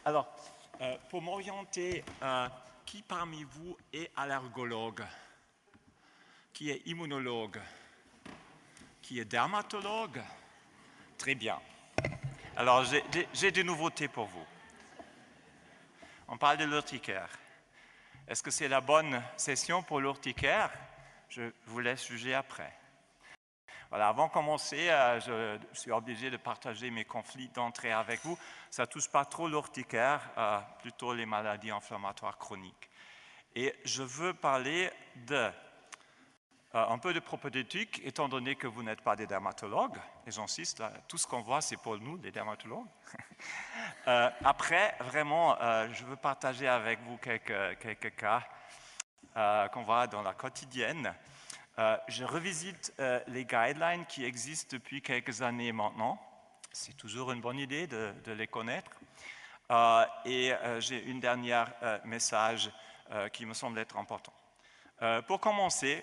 Alors, pour m'orienter, qui parmi vous est allergologue? Qui est immunologue? Qui est dermatologue? Très bien. Alors, j'ai des nouveautés pour vous. On parle de l'urticaire. Est-ce que c'est la bonne session pour l'urticaire? Je vous laisse juger après. Voilà, avant de commencer, je suis obligé de partager mes conflits d'entrée avec vous. Ça ne touche pas trop l'urticaire, plutôt les maladies inflammatoires chroniques. Et je veux parler un peu de propédeutique, étant donné que vous n'êtes pas des dermatologues, et j'insiste, tout ce qu'on voit, c'est pour nous, les dermatologues. Après, vraiment, je veux partager avec vous quelques cas qu'on voit dans la quotidienne. Je revisite les guidelines qui existent depuis quelques années maintenant. C'est toujours une bonne idée de les connaître. Et j'ai une dernière message qui me semble être important. Pour commencer,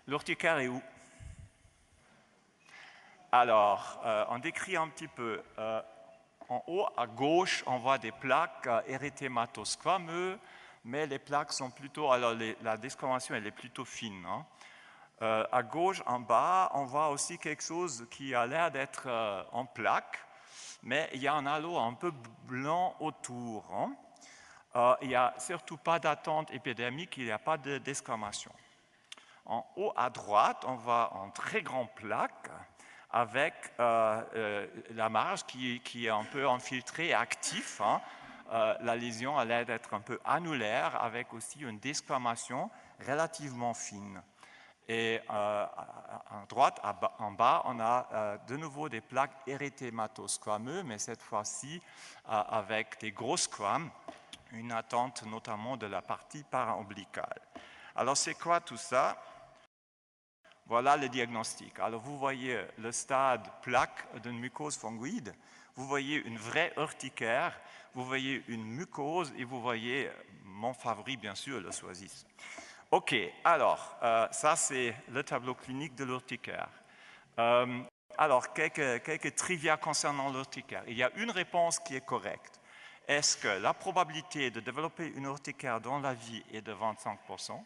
l'urticaire est où? Alors, on décrit un petit peu. En haut, à gauche, on voit des plaques érythémato-squameux, mais les plaques sont plutôt, alors la desquamation elle est plutôt fine. Hein. À gauche, en bas, on voit aussi quelque chose qui a l'air d'être en plaque, mais il y a un halo un peu blanc autour. Hein. Il n'y a surtout pas d'attente épidermique, il n'y a pas de desquamation. En haut à droite, on voit un très grand plaque avec la marge qui est un peu infiltrée et actif. Hein. La lésion a l'air d'être un peu annulaire avec aussi une desquamation relativement fine. Et à droite, en bas, on a de nouveau des plaques érythémato-squameux, mais cette fois-ci avec des gros squames, une attente notamment de la partie para-ombilicale. Alors, c'est quoi tout ça? Voilà le diagnostic. Alors, vous voyez le stade plaque d'une mucose fungoïde, vous voyez une vraie urticaire, vous voyez une mucose et vous voyez mon favori, bien sûr, le psoriasis. OK, alors, ça c'est le tableau clinique de l'urticaire. Alors, quelques trivia concernant l'urticaire. Il y a une réponse qui est correcte. Est-ce que la probabilité de développer une urticaire dans la vie est de 25%?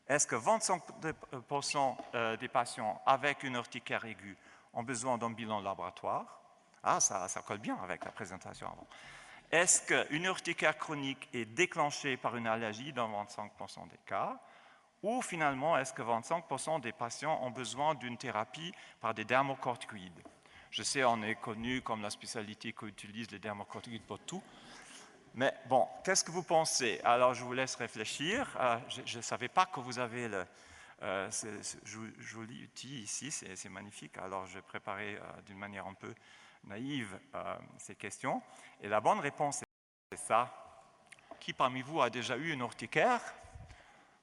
Est-ce que 25% des patients avec une urticaire aiguë ont besoin d'un bilan laboratoire? Ah, ça colle bien avec la présentation avant. Est-ce qu'une urticaire chronique est déclenchée par une allergie dans 25% des cas? Ou finalement, est-ce que 25% des patients ont besoin d'une thérapie par des dermocorticoïdes? Je sais, on est connu comme la spécialité qui utilise les dermocorticoïdes pour tout. Mais bon, qu'est-ce que vous pensez? Alors, je vous laisse réfléchir. Je ne savais pas que vous avez ce joli outil ici, c'est magnifique. Alors, je vais préparer d'une manière un peu naïve ces questions. Et la bonne réponse est ça. Qui parmi vous a déjà eu une urticaire?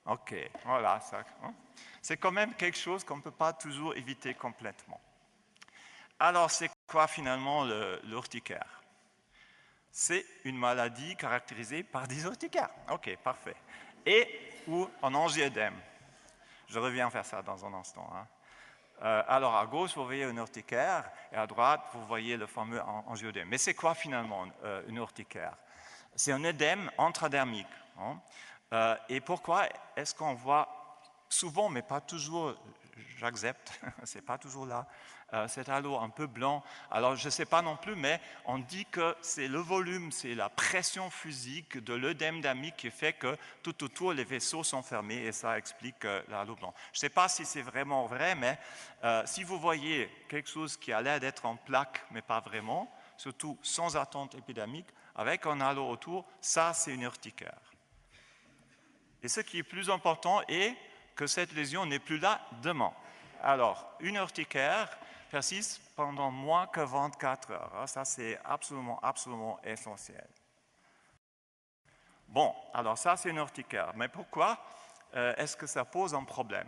OK, voilà. Hein? C'est quand même quelque chose qu'on ne peut pas toujours éviter complètement. Alors, c'est quoi finalement l'urticaire? C'est une maladie caractérisée par des urticaires. OK, parfait. Et ou un angioëdème. Je reviens faire ça dans un instant. Hein. Alors, à gauche, vous voyez une urticaire, et à droite, vous voyez le fameux angioëdème. Mais c'est quoi finalement une urticaire? C'est un œdème intradermique. Hein. Et pourquoi est-ce qu'on voit souvent, mais pas toujours, j'accepte, c'est pas toujours là, cet halo un peu blanc. Alors, je ne sais pas non plus, mais on dit que c'est le volume, c'est la pression physique de l'œdème dermique qui fait que tout autour, les vaisseaux sont fermés et ça explique l'halo blanc. Je ne sais pas si c'est vraiment vrai, mais si vous voyez quelque chose qui a l'air d'être en plaque, mais pas vraiment, surtout sans attente épidermique, avec un halo autour, ça, c'est une urticaire. Et ce qui est plus important est que cette lésion n'est plus là demain. Alors, une urticaire persiste pendant moins que 24 heures. Ça, c'est absolument essentiel. Bon, alors ça, c'est une urticaire. Mais pourquoi est-ce que ça pose un problème?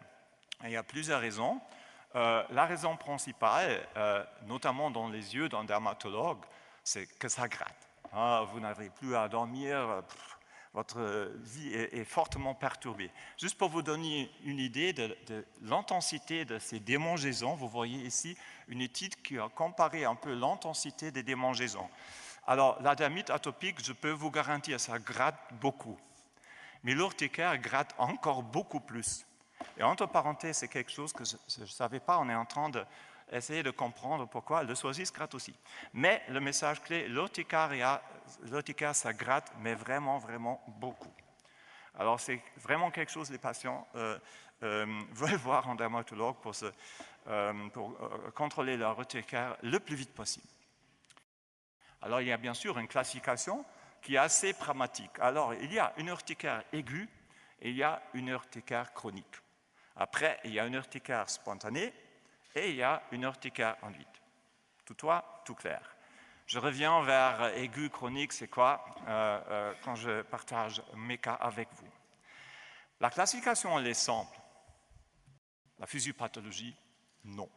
Il y a plusieurs raisons. La raison principale, notamment dans les yeux d'un dermatologue, c'est que ça gratte. Vous n'avez plus à dormir, votre vie est fortement perturbée. Juste pour vous donner une idée de l'intensité de ces démangeaisons, vous voyez ici une étude qui a comparé un peu l'intensité des démangeaisons. Alors, la dermite atopique, je peux vous garantir, ça gratte beaucoup. Mais l'urticaire gratte encore beaucoup plus. Et entre parenthèses, c'est quelque chose que je ne savais pas, on est en train d'essayer de comprendre pourquoi le psoriasis gratte aussi. Mais le message clé, l'urticaire, ça gratte, mais vraiment, vraiment beaucoup. Alors, c'est vraiment quelque chose que les patients veulent voir un dermatologue pour contrôler leur urticaire le plus vite possible. Alors, il y a bien sûr une classification qui est assez pragmatique. Alors, il y a une urticaire aiguë et il y a une urticaire chronique. Après, il y a une urticaire spontanée et il y a une urticaire induite. Tout clair. Je reviens vers aigu, chronique, c'est quoi quand je partage mes cas avec vous. La classification, elle est simple. La physiopathologie, non.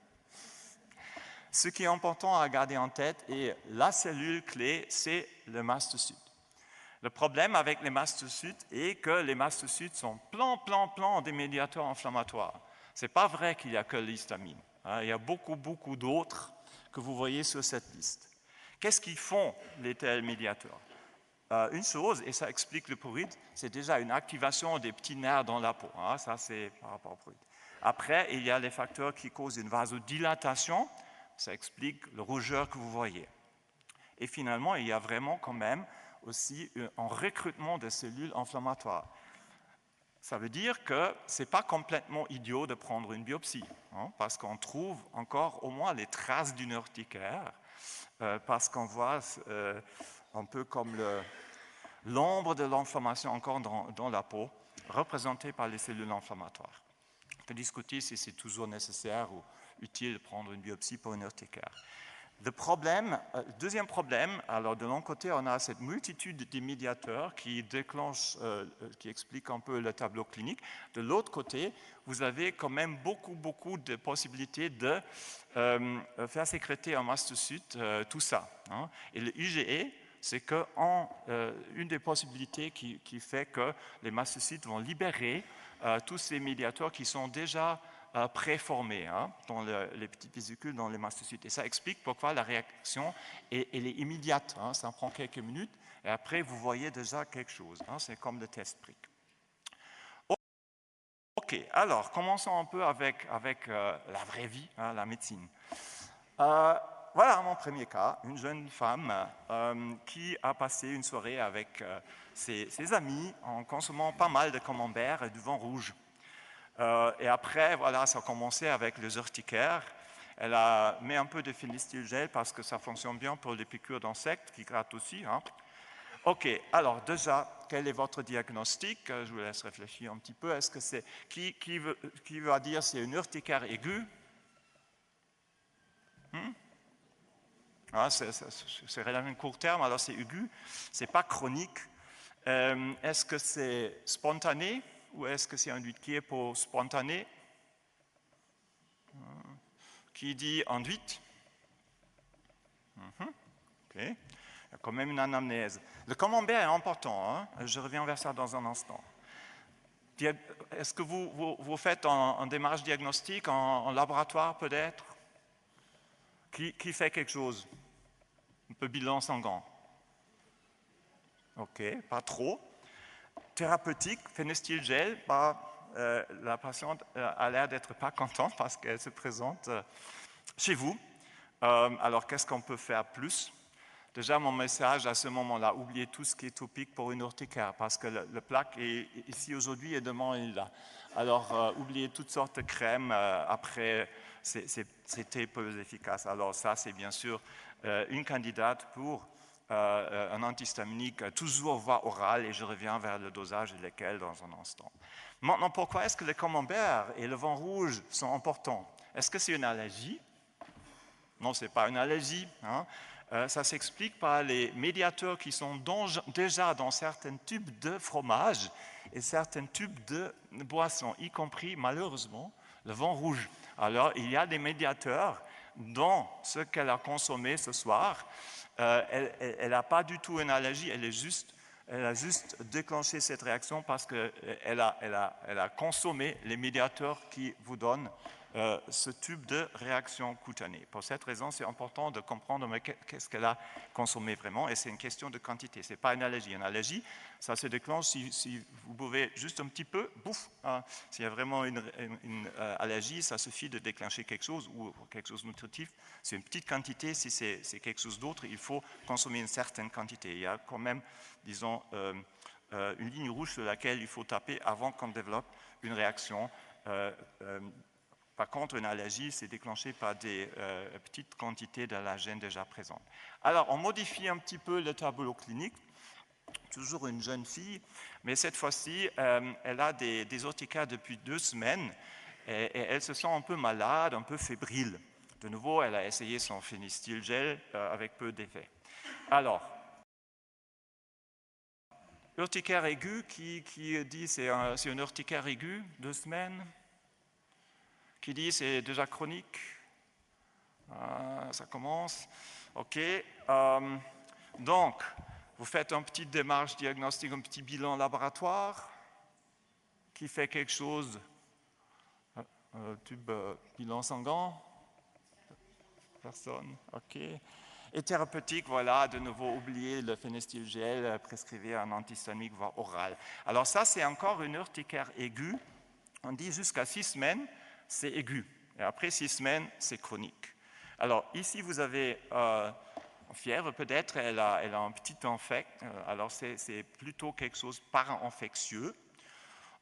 Ce qui est important à garder en tête est la cellule clé, c'est le mastocyte. Le problème avec les mastocytes est que les mastocytes sont plein des médiateurs inflammatoires. Ce n'est pas vrai qu'il n'y a que l'histamine. Il y a beaucoup d'autres que vous voyez sur cette liste. Qu'est-ce qu'ils font, les tels médiateurs? Une chose, et ça explique le prurite, c'est déjà une activation des petits nerfs dans la peau. Ça, c'est par rapport au prurite. Après, il y a les facteurs qui causent une vasodilatation. Ça explique le rougeur que vous voyez. Et finalement, il y a vraiment quand même aussi un recrutement de cellules inflammatoires. Ça veut dire que ce n'est pas complètement idiot de prendre une biopsie, parce qu'on trouve encore au moins les traces d'une urticaire, parce qu'on voit un peu comme l'ombre de l'inflammation encore dans la peau, représentée par les cellules inflammatoires. On peut discuter si c'est toujours nécessaire ou utile de prendre une biopsie pour une urticaire. Deuxième problème, alors de l'un côté, on a cette multitude de médiateurs qui déclenchent, qui expliquent un peu le tableau clinique. De l'autre côté, vous avez quand même beaucoup de possibilités de faire sécréter un mastocyte, tout ça. Et le IgE, c'est une des possibilités qui fait que les mastocytes vont libérer tous ces médiateurs qui sont déjà préformés dans les petites vésicules, dans les mastocytes. Et ça explique pourquoi la réaction elle est immédiate. Ça prend quelques minutes et après vous voyez déjà quelque chose. C'est comme le test PRIC. Ok, alors commençons un peu avec la vraie vie, la médecine. Voilà mon premier cas, une jeune femme qui a passé une soirée avec ses amis en consommant pas mal de camembert et du vin rouge. Et après, voilà, ça a commencé avec les urticaires. Elle a mis un peu de phénestylgel parce que ça fonctionne bien pour les piqûres d'insectes qui grattent aussi. Ok, alors déjà, quel est votre diagnostic? Je vous laisse réfléchir un petit peu. Est-ce que c'est qui va dire c'est une urticaire aiguë? C'est relativement court terme, alors c'est aigu, c'est pas chronique. Est-ce que c'est spontané ou est-ce que c'est induite? Qui est pour spontané? Qui dit induite? Ok. Il y a quand même une anamnèse. Le camembert est important, je reviens vers ça dans un instant. Est-ce que vous faites en démarche diagnostique, en laboratoire peut-être? Qui fait quelque chose? Un peu bilan sanguin. Ok, pas trop. Thérapeutique, phénestylgel, la patiente a l'air d'être pas contente parce qu'elle se présente chez vous. Alors, qu'est-ce qu'on peut faire plus? Déjà, mon message à ce moment-là, oubliez tout ce qui est topique pour une urticaire, parce que le plaque est ici aujourd'hui et demain il est là. Alors, oubliez toutes sortes de crèmes, après, c'était peu efficace. Alors ça, c'est bien sûr une candidate pour un antihistaminique, toujours voie orale, et je reviens vers le dosage et lesquels dans un instant. Maintenant, pourquoi est-ce que le camembert et le vin rouge sont importants? Est-ce que c'est une allergie? Non, ce n'est pas une allergie. Ça s'explique par les médiateurs qui sont déjà dans certains tubes de fromage et certains tubes de boissons, y compris, malheureusement, le vin rouge. Alors, il y a des médiateurs dans ce qu'elle a consommé ce soir. Elle n'a pas du tout une allergie, elle a juste déclenché cette réaction parce qu'elle a consommé les médiateurs qui vous donnent ce type de réaction cutanée. Pour cette raison, c'est important de comprendre qu'est-ce qu'elle a consommé vraiment, et c'est une question de quantité, ce n'est pas une allergie. Une allergie, ça se déclenche si vous buvez juste un petit peu, bouf, hein. S'il y a vraiment une allergie, ça suffit de déclencher quelque chose, ou quelque chose de nutritif. C'est une petite quantité. Si c'est quelque chose d'autre, il faut consommer une certaine quantité. Il y a quand même, disons, une ligne rouge sur laquelle il faut taper avant qu'on développe une réaction. Par contre, une allergie, c'est déclenché par des petites quantités d'allergènes déjà présentes. Alors, on modifie un petit peu le tableau clinique. Toujours une jeune fille, mais cette fois-ci, elle a des urticaries depuis 2 semaines et elle se sent un peu malade, un peu fébrile. De nouveau, elle a essayé son Phénestyle-gel avec peu d'effet. Alors, urticaire aiguë, qui dit c'est une urticaire aiguë, 2 semaines? Qui dit c'est déjà chronique? Ça commence. OK. Donc, vous faites une petite démarche diagnostique, un petit bilan laboratoire. Qui fait quelque chose? Tube bilan sanguin? Personne. OK. Et thérapeutique, voilà, de nouveau, oubliez le Phénestyle-gel, prescrivez un antihistaminique, voire oral. Alors ça, c'est encore une urticaire aiguë. On dit jusqu'à 6 semaines, c'est aigu. Et après 6 semaines, c'est chronique. Alors ici, vous avez fièvre, peut-être, elle a un petit infect. Alors c'est plutôt quelque chose para-infectieux.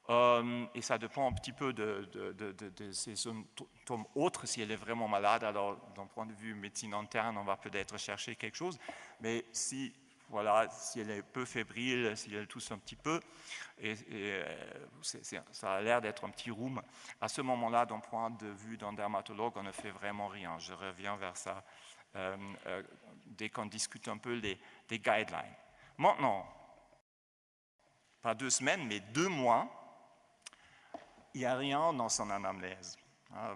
Et ça dépend un petit peu de ses symptômes autres, si elle est vraiment malade. Alors, d'un point de vue médecine interne, on va peut-être chercher quelque chose. Mais si elle est peu fébrile, si elle tousse un petit peu, ça a l'air d'être un petit rhume, à ce moment-là, d'un point de vue d'un dermatologue, on ne fait vraiment rien. Je reviens vers ça dès qu'on discute un peu des guidelines. Maintenant, pas 2 semaines, mais 2 mois, il n'y a rien dans son anamnèse.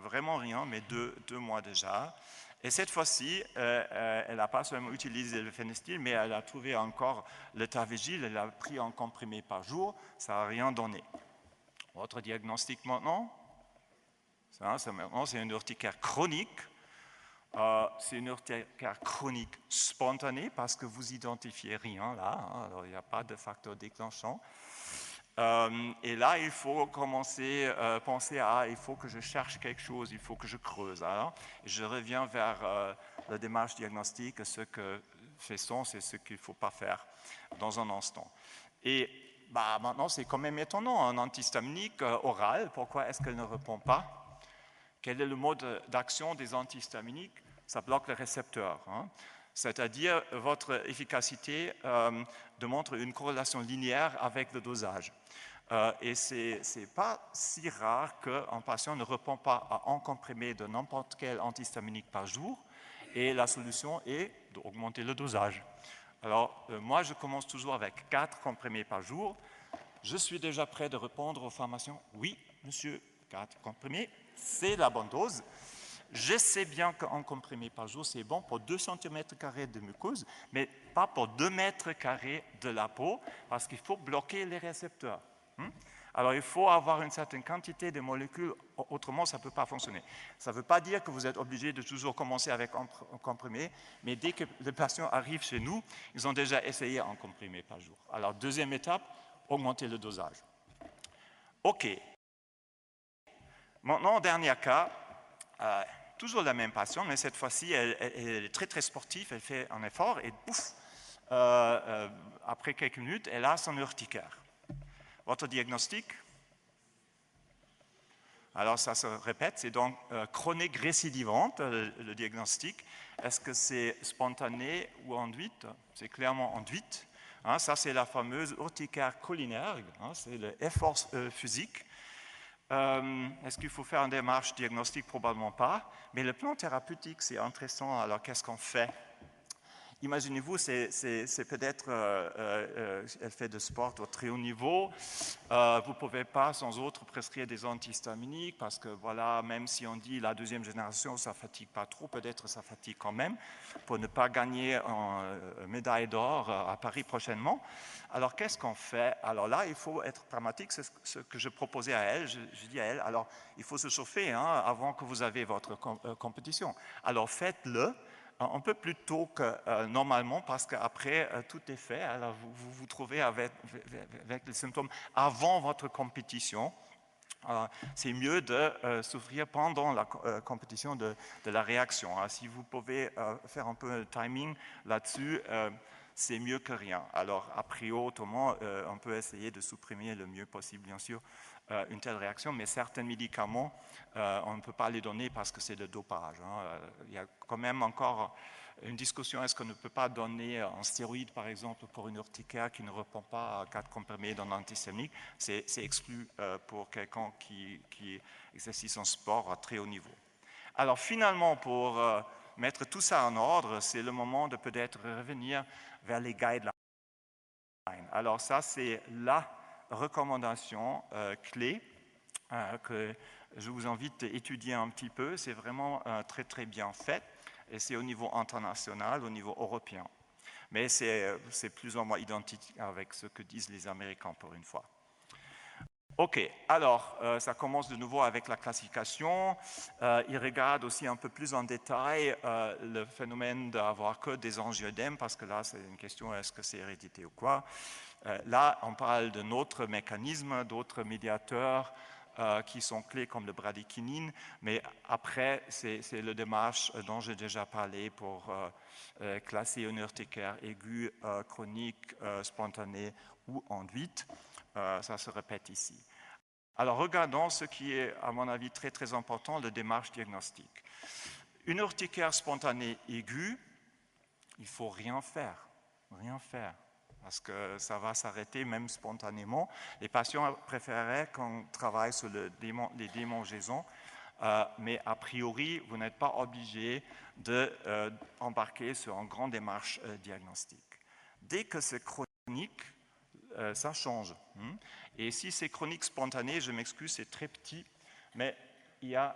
Vraiment rien, mais 2 mois déjà. Et cette fois-ci, elle n'a pas seulement utilisé le Phénestyle, mais elle a trouvé encore le Tavégil, elle a pris un comprimé par jour, ça n'a rien donné. Votre diagnostic maintenant? C'est une urticaire chronique. C'est une urticaire chronique spontanée parce que vous identifiez rien là, alors il n'y a pas de facteur déclenchant. Et là, il faut commencer à penser il faut que je cherche quelque chose, il faut que je creuse. Alors, je reviens vers la démarche diagnostique, ce que fait sens et ce qu'il ne faut pas faire dans un instant. Et maintenant, c'est quand même étonnant, un antihistaminique oral, pourquoi est-ce qu'elle ne répond pas? Quel est le mode d'action des antihistaminiques? Ça bloque le récepteur. C'est-à-dire votre efficacité démontre une corrélation linéaire avec le dosage. Et ce n'est pas si rare qu'un patient ne répond pas à un comprimé de n'importe quel antihistaminique par jour, et la solution est d'augmenter le dosage. Alors, moi, je commence toujours avec 4 comprimés par jour. Je suis déjà prêt de répondre aux pharmaciens, oui, monsieur, 4 comprimés, c'est la bonne dose. Je sais bien qu'un comprimé par jour, c'est bon pour 2 cm² de muqueuse, mais pas pour 2 mètres carrés de la peau, parce qu'il faut bloquer les récepteurs. Alors, il faut avoir une certaine quantité de molécules, autrement, ça ne peut pas fonctionner. Ça ne veut pas dire que vous êtes obligé de toujours commencer avec un comprimé, mais dès que les patients arrivent chez nous, ils ont déjà essayé un comprimé par jour. Alors, deuxième étape, augmenter le dosage. OK. Maintenant, dernier cas, toujours la même patiente, mais cette fois-ci, elle est très, très sportive, elle fait un effort et pouf, après quelques minutes, elle a son urticaire. Votre diagnostic? Alors, ça se répète, c'est donc chronique récidivante, le diagnostic. Est-ce que c'est spontané ou induite? C'est clairement induite. Ça, c'est la fameuse urticaire cholinergue, c'est l'effort physique. Est-ce qu'il faut faire une démarche diagnostique? Probablement pas. Mais le plan thérapeutique, c'est intéressant. Alors, qu'est-ce qu'on fait? Imaginez-vous, c'est peut-être, elle fait de sport au très haut niveau. Vous ne pouvez pas sans autre prescrire des antihistaminiques parce que voilà, même si on dit la deuxième génération, ça ne fatigue pas trop, peut-être ça fatigue quand même pour ne pas gagner une médaille d'or à Paris prochainement. Alors qu'est-ce qu'on fait? Alors là, il faut être pragmatique, c'est ce que je proposais à elle. Je dis à elle, alors il faut se chauffer avant que vous avez votre compétition. Alors faites-le un peu plus tôt que normalement parce qu'après tout est fait. Alors vous vous trouvez avec les symptômes avant votre compétition. C'est mieux de souffrir pendant la compétition de la réaction. Si vous pouvez faire un peu de timing là-dessus, c'est mieux que rien. Alors, a priori, autrement, on peut essayer de supprimer le mieux possible, bien sûr, une telle réaction, mais certains médicaments, on ne peut pas les donner parce que c'est le dopage. Il y a quand même encore une discussion, est-ce qu'on ne peut pas donner un stéroïde, par exemple, pour une urticaire qui ne répond pas à 4 comprimés d'un antihistaminique? C'est exclu pour quelqu'un qui exerce son sport à très haut niveau. Alors finalement, pour mettre tout ça en ordre, c'est le moment de peut-être revenir vers les guidelines. Alors ça, c'est la recommandation clé que je vous invite à étudier un petit peu. C'est vraiment très très bien fait et c'est au niveau international, au niveau européen. Mais c'est plus ou moins identique avec ce que disent les Américains pour une fois. Ok, alors ça commence de nouveau avec la classification. Il regarde aussi un peu plus en détail le phénomène d'avoir que des angioïdèmes, parce que là c'est une question, est-ce que c'est hérédité ou quoi? Là on parle de notre mécanisme, d'autres médiateurs qui sont clés comme le bradykinin, mais après c'est le démarche dont j'ai déjà parlé pour classer une urticaire aiguë, chronique, spontanée ou induite. Ça se répète ici. Alors regardons ce qui est, à mon avis, très très important, la démarche diagnostique. Une urticaire spontanée aiguë, il ne faut rien faire, parce que ça va s'arrêter même spontanément. Les patients préféreraient qu'on travaille sur les démangeaisons, mais a priori, vous n'êtes pas obligé d'embarquer sur une grande démarche diagnostique. Dès que c'est chronique, ça change. Et si c'est chronique spontanée, je m'excuse, c'est très petit, mais il y a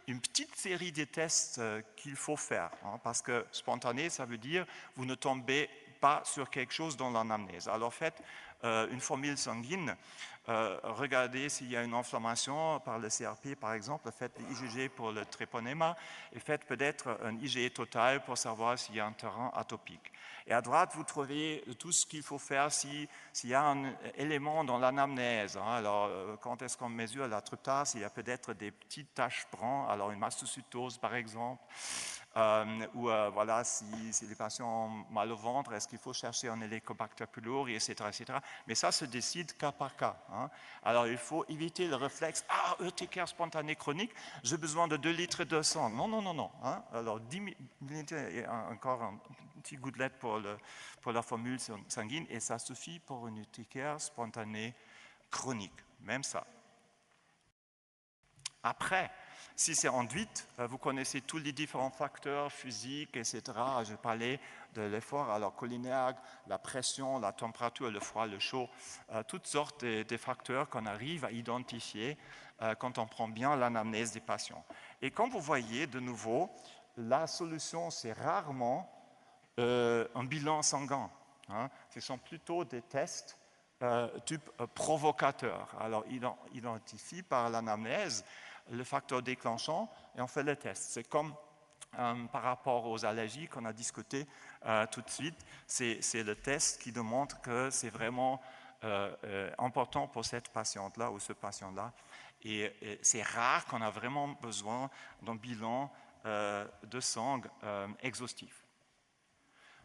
une petite série de tests qu'il faut faire, parce que spontané, ça veut dire vous ne tombez pas sur quelque chose dans l'anamnèse. Alors faites une formule sanguine, regardez s'il y a une inflammation par le CRP par exemple, faites l'IgG pour le tréponema et faites peut-être un IgE total pour savoir s'il y a un terrain atopique. Et à droite, vous trouvez tout ce qu'il faut faire s'il y a un élément dans l'anamnèse. Alors, quand est-ce qu'on mesure la tryptase? Il y a peut-être des petites taches brunes, alors une mastocytose par exemple. Ou voilà, si les patients ont mal au ventre, est-ce qu'il faut chercher un Helicobacter pylori, etc., etc. Mais ça se décide cas par cas. Alors, il faut éviter le réflexe « Ah, urticaire spontanée chronique, j'ai besoin de 2 litres de sang. » Non, non, non, non. Alors, 10 millilitres et encore un petit gouttelette pour la formule sanguine, et ça suffit pour une urticaire spontanée chronique. Même ça. Après, si c'est induite, vous connaissez tous les différents facteurs physiques, etc. Je parlais de l'effort, alors cholinergique, la pression, la température, le froid, le chaud, toutes sortes de facteurs qu'on arrive à identifier quand on prend bien l'anamnèse des patients. Et comme vous voyez, de nouveau, la solution, c'est rarement un bilan sanguin. Ce sont plutôt des tests type provocateur. Alors, identifie par l'anamnèse le facteur déclenchant et on fait le test. C'est comme par rapport aux allergies qu'on a discuté tout de suite. C'est le test qui démontre que c'est vraiment important pour cette patiente-là ou ce patient-là. Et c'est rare qu'on a vraiment besoin d'un bilan de sang exhaustif.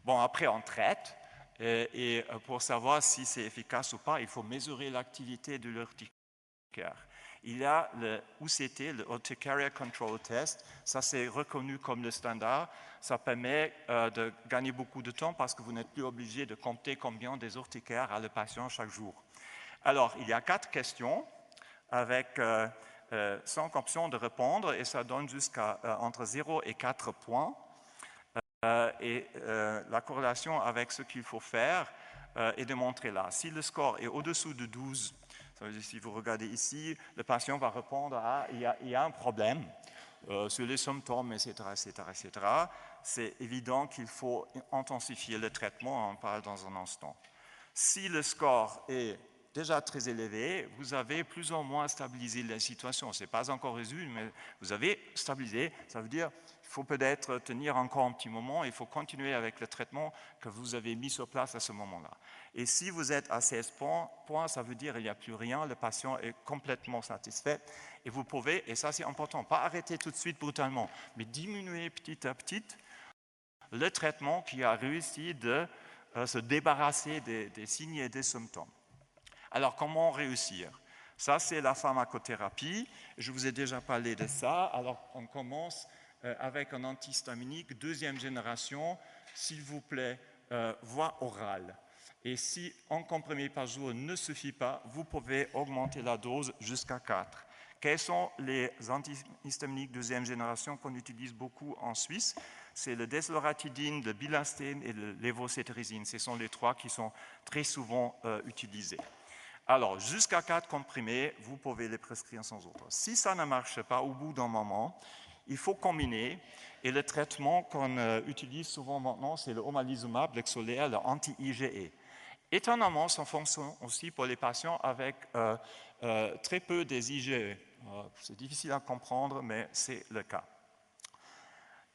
Bon, après, on traite. Et pour savoir si c'est efficace ou pas, il faut mesurer l'activité de l'urticaire. Il y a le UCT, le Urticaria Control Test. Ça, c'est reconnu comme le standard. Ça permet de gagner beaucoup de temps parce que vous n'êtes plus obligé de compter combien des urticaires a le patient chaque jour. Alors, il y a 4 questions avec 5 options de répondre et ça donne jusqu'à entre 0 et 4 points. la corrélation avec ce qu'il faut faire est démontrée là. Si le score est au-dessous de 12, ça veut dire, si vous regardez ici, le patient va répondre à « il y a un problème sur les symptômes, etc. C'est évident qu'il faut intensifier le traitement, on en parle dans un instant. Si le score est déjà très élevé, vous avez plus ou moins stabilisé la situation. Ce n'est pas encore résolu, mais vous avez stabilisé. Ça veut dire qu'il faut peut-être tenir encore un petit moment, il faut continuer avec le traitement que vous avez mis sur place à ce moment-là. Et si vous êtes à 16 points, ça veut dire qu'il n'y a plus rien, le patient est complètement satisfait. Et vous pouvez, et ça c'est important, pas arrêter tout de suite brutalement, mais diminuer petit à petit le traitement qui a réussi de se débarrasser des signes et des symptômes. Alors, comment réussir? Ça, c'est la pharmacothérapie. Je vous ai déjà parlé de ça. Alors, on commence avec un antihistaminique, deuxième génération, s'il vous plaît, voie orale. Et si un comprimé par jour ne suffit pas, vous pouvez augmenter la dose jusqu'à 4. Quels sont les antihistaminiques deuxième génération qu'on utilise beaucoup en Suisse? C'est le desloratidine, le bilastine et le lévocétrizine. Ce sont les trois qui sont très souvent utilisés. Alors, jusqu'à 4 comprimés, vous pouvez les prescrire sans autre. Si ça ne marche pas au bout d'un moment, il faut combiner. Et le traitement qu'on utilise souvent maintenant, c'est le omalizumab, l'Exolair, le anti-IgE. Étonnamment, ça fonctionne aussi pour les patients avec très peu des IgE. C'est difficile à comprendre, mais c'est le cas.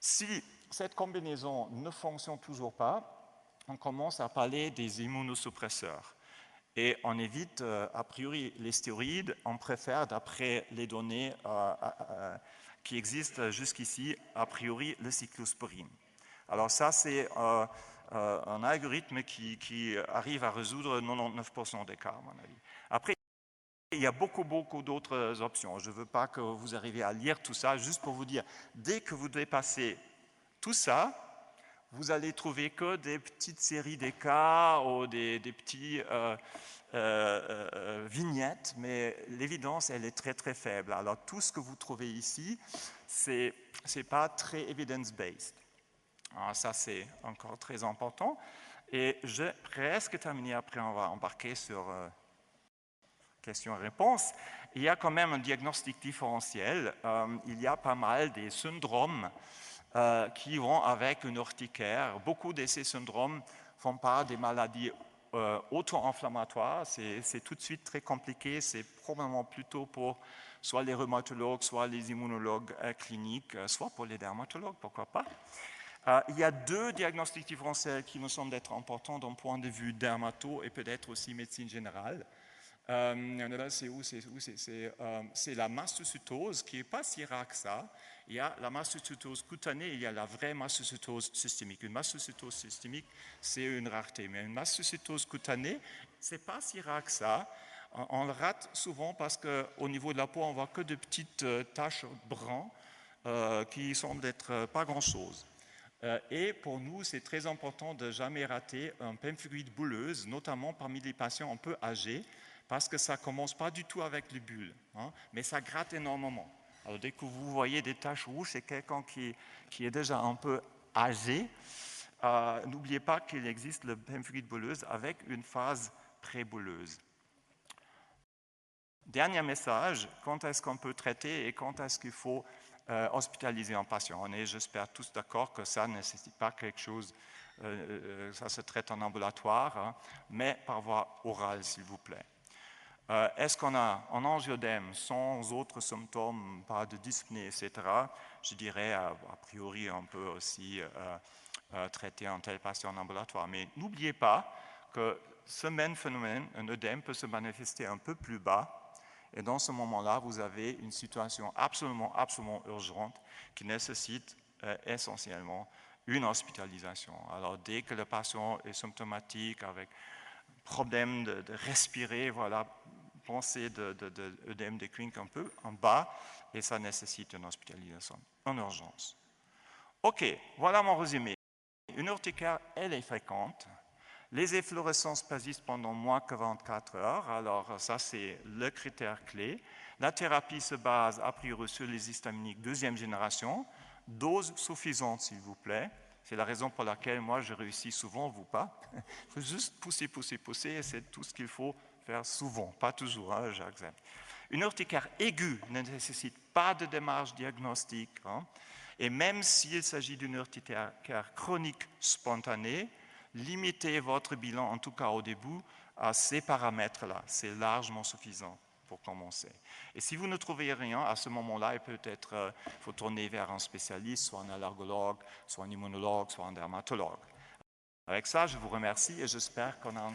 Si cette combinaison ne fonctionne toujours pas, on commence à parler des immunosuppresseurs. Et on évite, a priori, les stéroïdes. On préfère, d'après les données qui existent jusqu'ici, a priori, le cyclosporine. Alors ça, c'est un algorithme qui arrive à résoudre 99% des cas, à mon avis. Après, il y a beaucoup d'autres options. Je ne veux pas que vous arriviez à lire tout ça, juste pour vous dire, dès que vous dépassez tout ça, vous allez trouver que des petites séries de cas ou des petits vignettes, mais l'évidence, elle est très très faible. Alors tout ce que vous trouvez ici, c'est pas très evidence-based. Ça, c'est encore très important. Et j'ai presque terminé, après on va embarquer sur questions-réponses. Il y a quand même un diagnostic différentiel. Il y a pas mal des syndromes qui vont avec une urticaire. Beaucoup de ces syndromes font part des maladies auto-inflammatoires. C'est tout de suite très compliqué. C'est probablement plutôt pour soit les rhumatologues, soit les immunologues cliniques, soit pour les dermatologues, pourquoi pas. Il y a deux diagnostics différentiels qui me semblent être importants d'un point de vue dermato et peut-être aussi médecine générale. C'est la mastocytose qui n'est pas si rare que ça. Il y a la mastocytose cutanée et il y a la vraie mastocytose systémique. Une mastocytose systémique, c'est une rareté, mais une mastocytose cutanée, ce n'est pas si rare que ça. On le rate souvent parce qu'au niveau de la peau, on voit que de petites taches brunes qui semblent être pas grand-chose. Et pour nous, c'est très important de ne jamais rater une pemphigoïde bouleuse, notamment parmi les patients un peu âgés, parce que ça ne commence pas du tout avec les bulles, mais ça gratte énormément. Alors dès que vous voyez des taches rouges, c'est quelqu'un qui est déjà un peu âgé. N'oubliez pas qu'il existe le pemphigoïde bouleuse avec une phase pré-bouleuse. Dernier message, quand est-ce qu'on peut traiter et quand est-ce qu'il faut hospitaliser un patient? On est, j'espère, tous d'accord que ça ne nécessite pas quelque chose, ça se traite en ambulatoire, mais par voie orale, s'il vous plaît. Est-ce qu'on a un angiodème sans autres symptômes, pas de dyspnée, etc. Je dirais, a priori, on peut aussi traiter un tel patient en ambulatoire. Mais n'oubliez pas que ce même phénomène, un œdème, peut se manifester un peu plus bas. Et dans ce moment-là, vous avez une situation absolument urgente qui nécessite essentiellement une hospitalisation. Alors, dès que le patient est symptomatique avec problème de respirer, voilà, pensez d'œdème de Kring un peu en bas, et ça nécessite une hospitalisation en urgence. OK, voilà mon résumé. Une urticaire, elle est fréquente. Les efflorescences persistent pendant moins que 24 heures, alors ça c'est le critère clé. La thérapie se base a priori sur les histaminiques deuxième génération, dose suffisante s'il vous plaît, C'est la raison pour laquelle moi je réussis souvent, vous pas. Il faut juste pousser, pousser, pousser, et c'est tout ce qu'il faut faire souvent, pas toujours, hein, j'accepte. Une urticaire aiguë ne nécessite pas de démarche diagnostique, hein, et même s'il s'agit d'une urticaire chronique spontanée, limitez votre bilan, en tout cas au début, à ces paramètres-là. C'est largement suffisant pour commencer. Et si vous ne trouvez rien, à ce moment-là, il peut-être faut tourner vers un spécialiste, soit un allergologue, soit un immunologue, soit un dermatologue. Avec ça, je vous remercie et j'espère qu'on a